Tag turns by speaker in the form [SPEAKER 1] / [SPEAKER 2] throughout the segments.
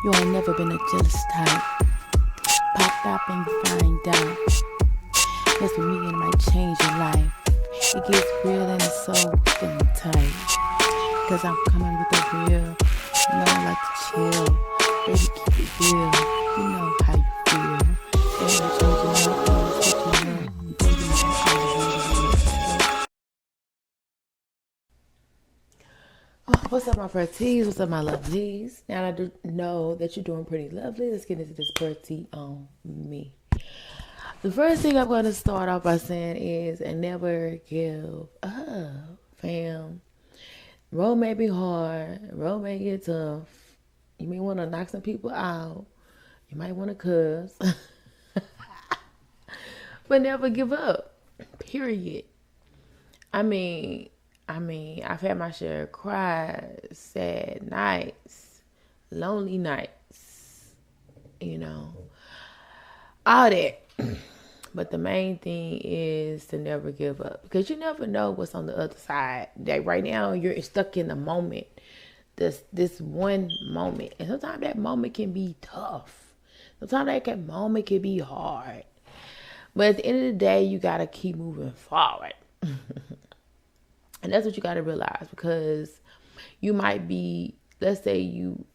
[SPEAKER 1] You ain't never been a jealous type. Popped up and you find out. Mess with me and it might change your life. It gets real and it's so feeling tight. Cause I'm coming with the real. You know I like to chill. Baby, keep it real. You know how you feel. Ain't no changing up, ain't no switching up. Baby, you know how to. What's up, my pretties? What's up, my lovelies? Now I do know that you're doing pretty lovely. Let's get into this pretty on me. The first thing I'm going to start off by saying is, and never give up, fam. Road may be hard. Road may get tough. You may want to knock some people out. You might want to cuss. But never give up. Period. I've had my share of cries, sad nights, lonely nights, all that. But the main thing is to never give up, because you never know what's on the other side. That right now you're stuck in the moment, this one moment, and sometimes that moment can be tough. Sometimes that moment can be hard. But at the end of the day, you gotta keep moving forward. And that's what you got to realize, because you might be, let's say you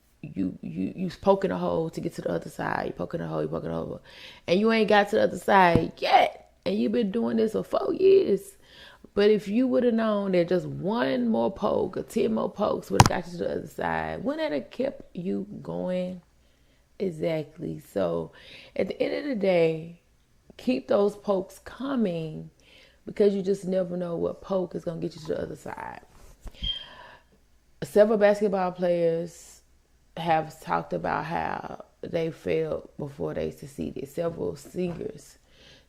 [SPEAKER 1] poking a hole to get to the other side. You poking a hole, and you ain't got to the other side yet. And you've been doing this for 4 years. But if you would have known that just one more poke or 10 more pokes would have got you to the other side, wouldn't that have kept you going? Exactly. So at the end of the day, keep those pokes coming, because you just never know what poke is going to get you to the other side. Several basketball players have talked about how they failed before they succeeded. Several singers,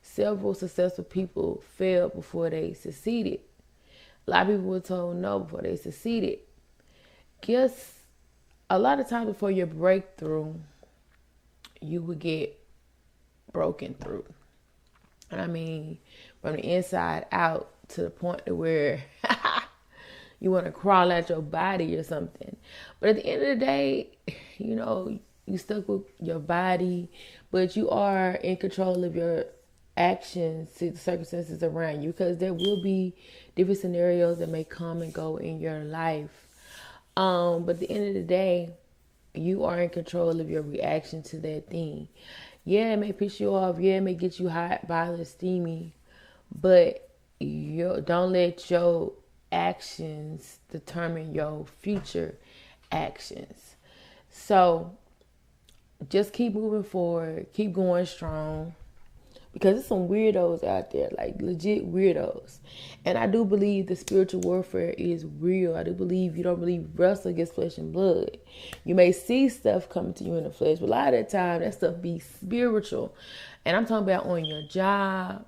[SPEAKER 1] several successful people failed before they succeeded. A lot of people were told no before they succeeded. Guess a lot of times before your breakthrough, you would get broken through. And I mean, from the inside out, to the point to where you want to crawl out your body or something. But at the end of the day, you stuck with your body, but you are in control of your actions to the circumstances around you, because there will be different scenarios that may come and go in your life. But at the end of the day, you are in control of your reaction to that thing. Yeah, it may piss you off. Yeah, it may get you hot, bothered, steamy. But don't let your actions determine your future actions. So just keep moving forward. Keep going strong. Because there's some weirdos out there, like legit weirdos. And I do believe the spiritual warfare is real. I do believe you don't really wrestle against flesh and blood. You may see stuff coming to you in the flesh, but a lot of the time that stuff be spiritual. And I'm talking about on your job,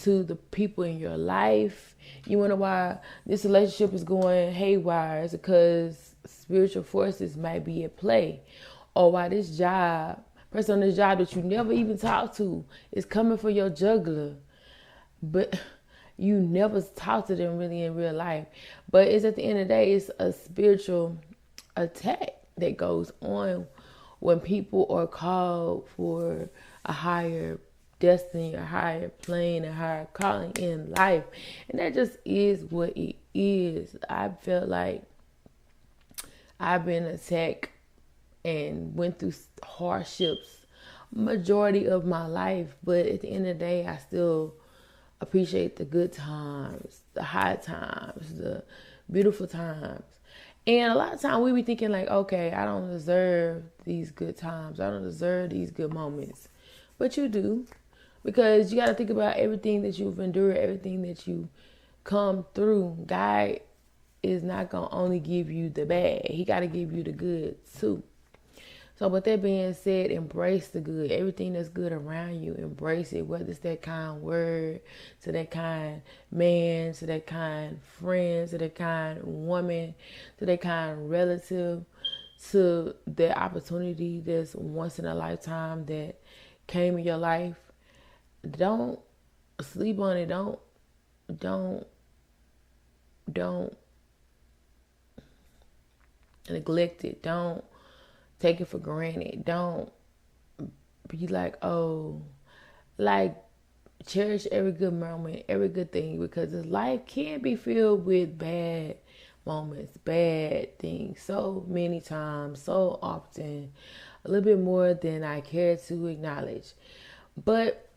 [SPEAKER 1] to the people in your life. You wonder why this relationship is going haywire. It's because spiritual forces might be at play. Or why this person on this job that you never even talk to is coming for your jugular, but you never talk to them really in real life. But it's at the end of the day, it's a spiritual attack that goes on when people are called for a higher destiny, a higher plane, a higher calling in life. And that just is what it is. I felt like I've been attacked and went through hardships majority of my life, but at the end of the day, I still appreciate the good times, the high times, the beautiful times. And a lot of times we be thinking like, okay, I don't deserve these good times, I don't deserve these good moments. But you do, because you got to think about everything that you've endured, everything that you come through. God is not going to only give you the bad, he got to give you the good too. So with that being said, embrace the good. Everything that's good around you, embrace it. Whether it's that kind word, to that kind man, to that kind friend, to that kind woman, to that kind relative, to that opportunity that's once in a lifetime that came in your life. Don't sleep on it. Don't neglect it. Don't take it for granted. Don't be like, oh, like cherish every good moment, every good thing, because this life can be filled with bad moments, bad things, so many times, so often, a little bit more than I care to acknowledge. But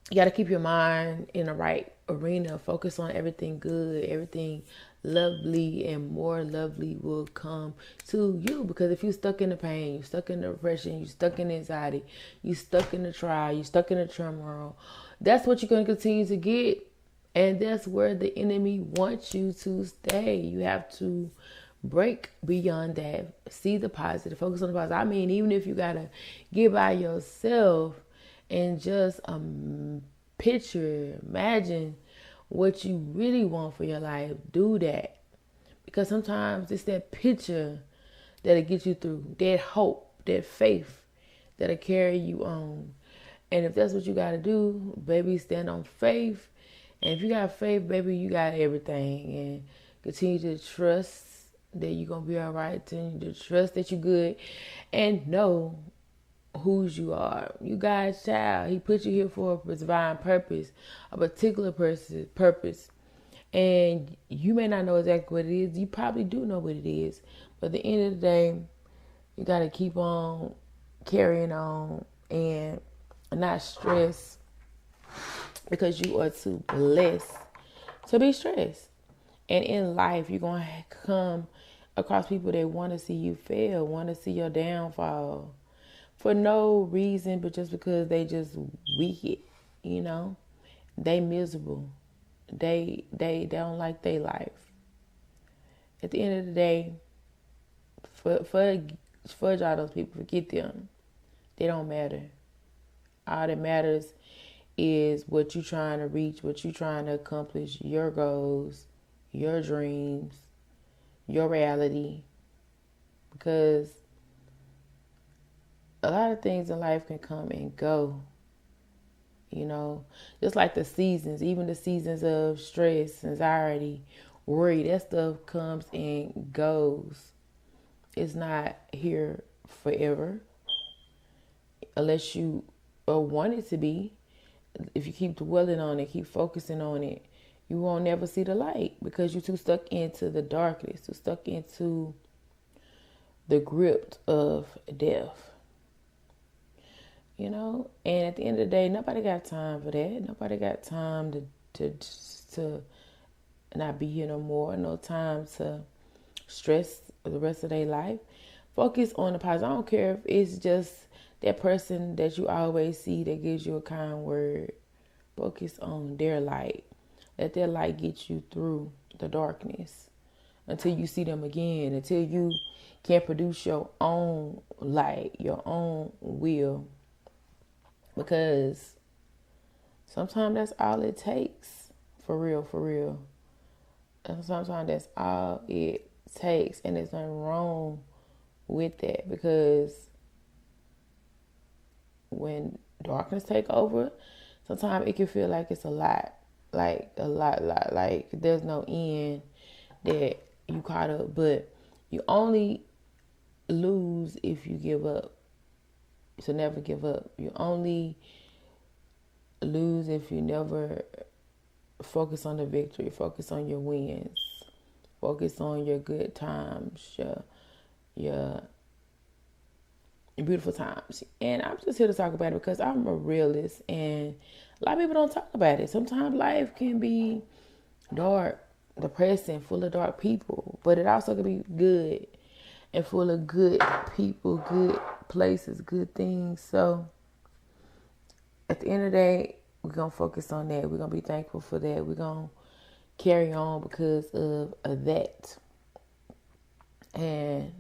[SPEAKER 1] you got to keep your mind in the right arena. Focus on everything good, everything lovely, and more lovely will come to you. Because if you're stuck in the pain, you're stuck in the depression, you're stuck in anxiety, you're stuck in the trial, you're stuck in the turmoil, that's what you're going to continue to get. And that's where the enemy wants you to stay. You have to break beyond that. See the positive. Focus on the positive. I mean, even if you got to get by yourself and just picture, imagine what you really want for your life. Do that. Because sometimes it's that picture that'll get you through. That hope, that faith that'll carry you on. And if that's what you got to do, baby, stand on faith. And if you got faith, baby, you got everything. And continue to trust that you're going to be all right. Continue to trust that you're good. And know whose you are. You God's child. He put you here for a divine purpose, a particular purpose. And you may not know exactly what it is. You probably do know what it is. But at the end of the day, you got to keep on carrying on and not stress, because you are too blessed to be stressed. And in life, you're going to come across people that want to see you fail, want to see your downfall for no reason, but just because they just wicked, you know. They miserable. They don't like their life. At the end of the day, fudge all those people, forget them. They don't matter. All that matters is what you're trying to reach, what you're trying to accomplish, your goals, your dreams, your reality. Because a lot of things in life can come and go. You know, just like the seasons, even the seasons of stress, anxiety, worry, that stuff comes and goes. It's not here forever unless you want it to be. If you keep dwelling on it, keep focusing on it, you won't never see the light because you're too stuck into the darkness, too stuck into the grip of death. You know, and at the end of the day, nobody got time for that. Nobody got time to not be here no more. No time to stress the rest of their life. Focus on the positive. I don't care if it's just that person that you always see that gives you a kind word. Focus on their light. Let their light get you through the darkness until you see them again, until you can produce your own light, your own will. Because sometimes that's all it takes. For real, for real. And sometimes that's all it takes. And there's nothing wrong with that, because when darkness take over, sometimes it can feel like it's a lot, like there's no end that you caught up. But you only lose if you give up. So never give up. You only lose if you never focus on the victory, focus on your wins, focus on your good times, your beautiful times. And I'm just here to talk about it because I'm a realist, and a lot of people don't talk about it. Sometimes life can be dark, depressing, full of dark people, but it also can be good and full of good people, good places, good things. So at the end of the day, we're going to focus on that. We're going to be thankful for that. We're going to carry on because of that. And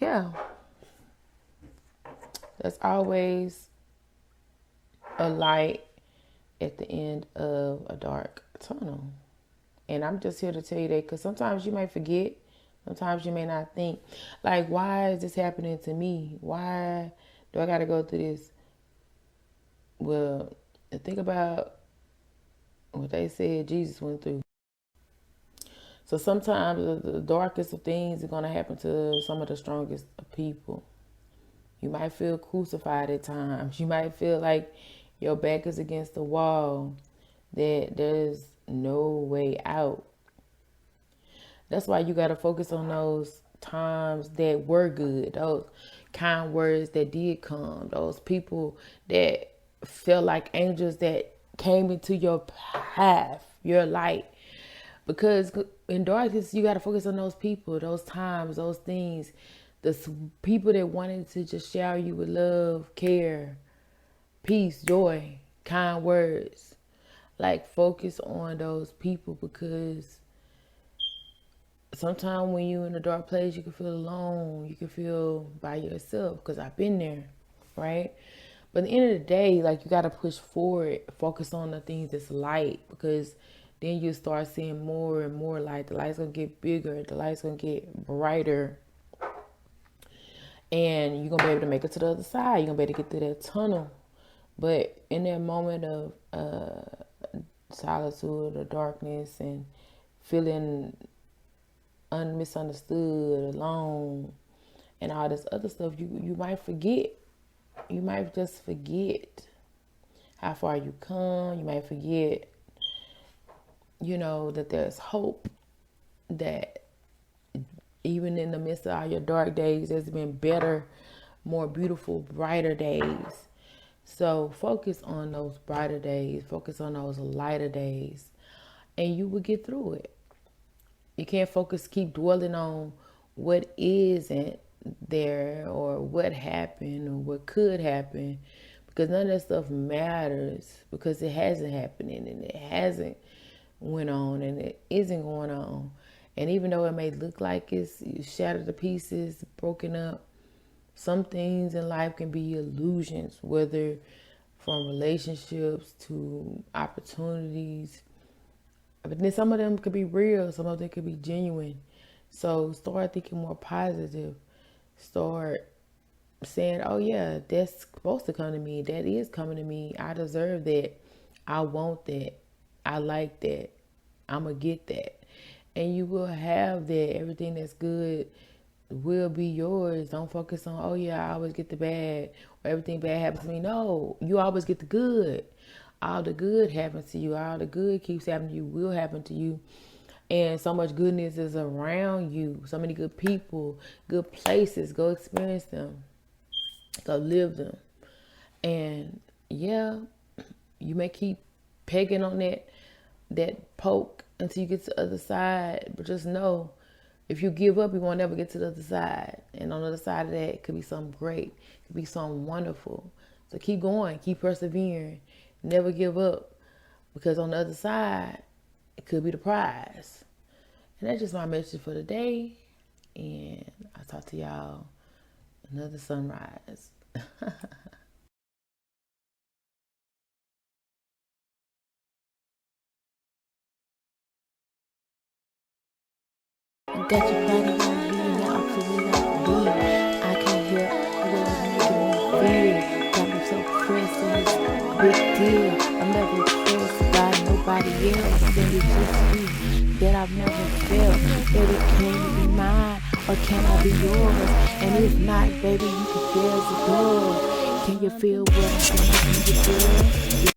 [SPEAKER 1] yeah, there's always a light at the end of a dark tunnel. And I'm just here to tell you that because sometimes you may forget. Sometimes you may not think, like, why is this happening to me? Why do I got to go through this? Well, think about what they said Jesus went through. So sometimes the darkest of things are going to happen to some of the strongest of people. You might feel crucified at times. You might feel like your back is against the wall, that there's no way out. That's why you got to focus on those times that were good, those kind words that did come, those people that felt like angels that came into your path, your light. Because in darkness, you got to focus on those people, those times, those things, the people that wanted to just shower you with love, care, peace, joy, kind words. Like, focus on those people, because sometimes when you're in a dark place, you can feel alone. You can feel by yourself, because I've been there, right? But at the end of the day, like, you got to push forward, focus on the things that's light, because then you start seeing more and more light. The light's going to get bigger. The light's going to get brighter. And you're going to be able to make it to the other side. You're going to be able to get through that tunnel. But in that moment of solitude or darkness and feeling misunderstood, alone, and all this other stuff, you might forget. You might just forget how far you come. You might forget, that there's hope, that even in the midst of all your dark days, there's been better, more beautiful, brighter days. So focus on those brighter days, focus on those lighter days, and you will get through it. You can't keep dwelling on what isn't there or what happened or what could happen, because none of that stuff matters, because it hasn't happened and it hasn't went on and it isn't going on. And even though it may look like it's shattered to pieces, broken up, some things in life can be illusions, whether from relationships to opportunities. But then some of them could be real, some of them could be genuine. So start thinking more positive. Start saying, oh yeah, that's supposed to come to me. That is coming to me. I deserve that. I want that. I like that. I'm going to get that. And you will have that. Everything that's good will be yours. Don't focus on, oh yeah, I always get the bad, or everything bad happens to me. No, you always get the good. All the good happens to you. All the good keeps happening to you, will happen to you. And so much goodness is around you. So many good people, good places. Go experience them. Go live them. And yeah, you may keep pegging on that poke until you get to the other side. But just know, if you give up, you won't ever get to the other side. And on the other side of that, it could be something great. It could be something wonderful. So keep going. Keep persevering. Never give up. Because on the other side, it could be the prize. And that's just my message for today. And I'll talk to y'all another sunrise. Got your body on me, now I'm feeling like me. I can't help what it's making me feel. Got me so pressed on this big deal. I'm never impressed by nobody else. Then it's just me that I've never felt. Baby, can you be mine or can I be yours? And if not, baby, you can feel the door. Can you feel what I'm saying? Can you feel?